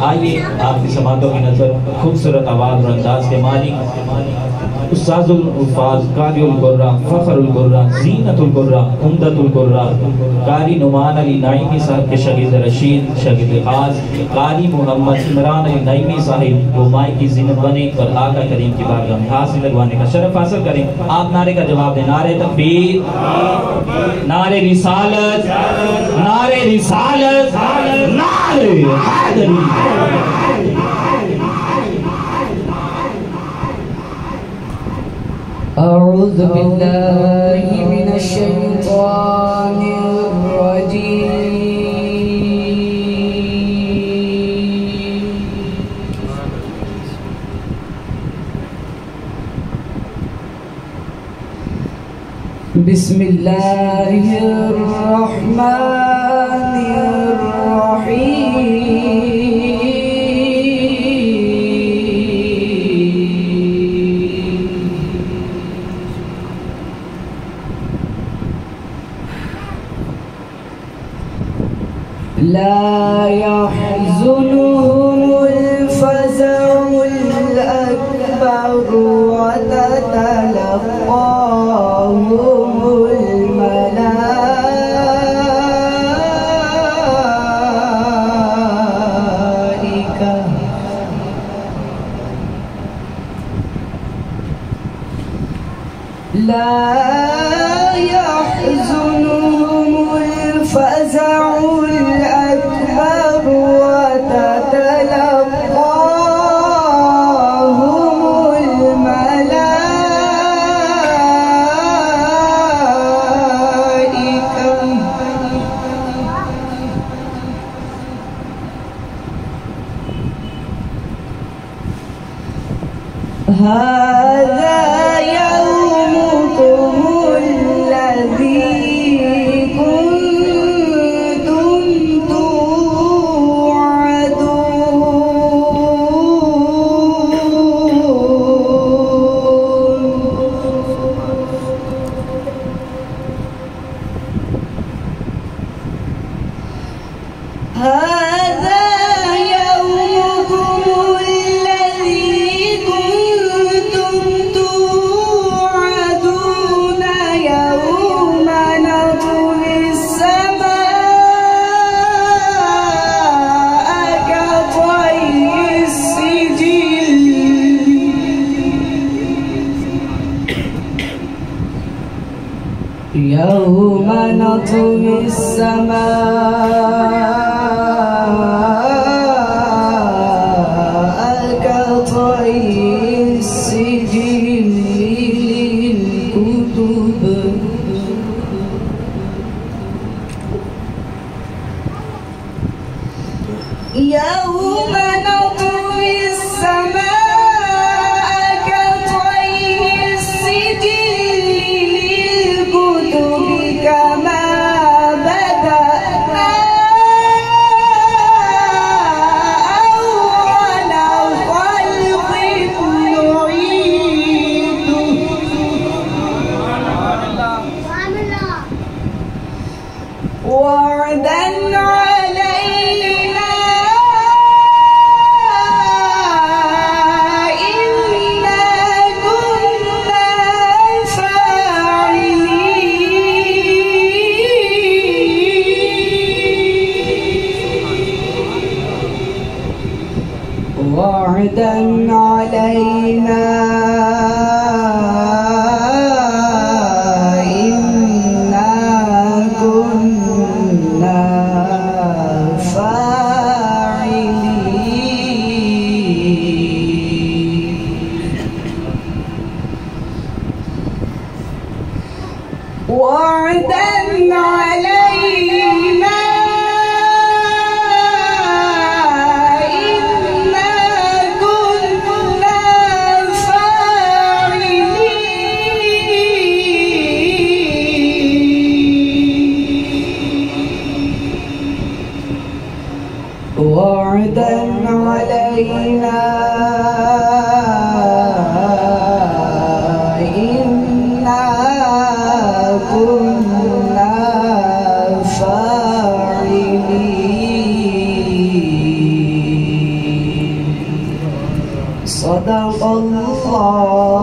आइए आपकी समातों की नजर खूबसूरत आवाज और अंदाज के मालिक उस्ताजुल उफ़ाज़ कारिउल कुर्रा फ़ख़रुल कुर्रा ज़ीनतुल कुर्रा उम्दतुल कुर्रा कारी नुमान अली नाइमी साहब के शागिर्द रशीद शागिर्द खास कारी मोहम्मद इमरान अली नाइमी साहिब वो माई की ज़ीनत बने और आका करीम की बारगाह में हाथ लगवाने का शरफ हासिल करें। आप नारे का जवाब दें। नारे तकबीर, नारे रिसालत, नारे रिसालत, नारे हैदरी। أعوذ بالله من الشيطان الرجيم. بسم الله الرحمن الرحيم. لا يحزنهم الفزع الأكبر وتتلقاهم الملائكة لا يحزنهم الفزع الأكبر وتتلقاهم الملائكة هذا يومكم الذي كنتم توعدون. هذا يومكم الذي كنتم توعدون يوم نطوي السماء كطي السجل يوم نطوي السماء كطي السجل للكتب يوم نطوي السماء كطي السجل للكتب كما بدأنا أول خلق نعيده وعدا علينا إنا كنا فاعلين وعدا علينا إنا كنا فاعلين. وعدا علينا إنا كنا فاعلين. وعدا علينا إنا كنا فاعلين. صدق الله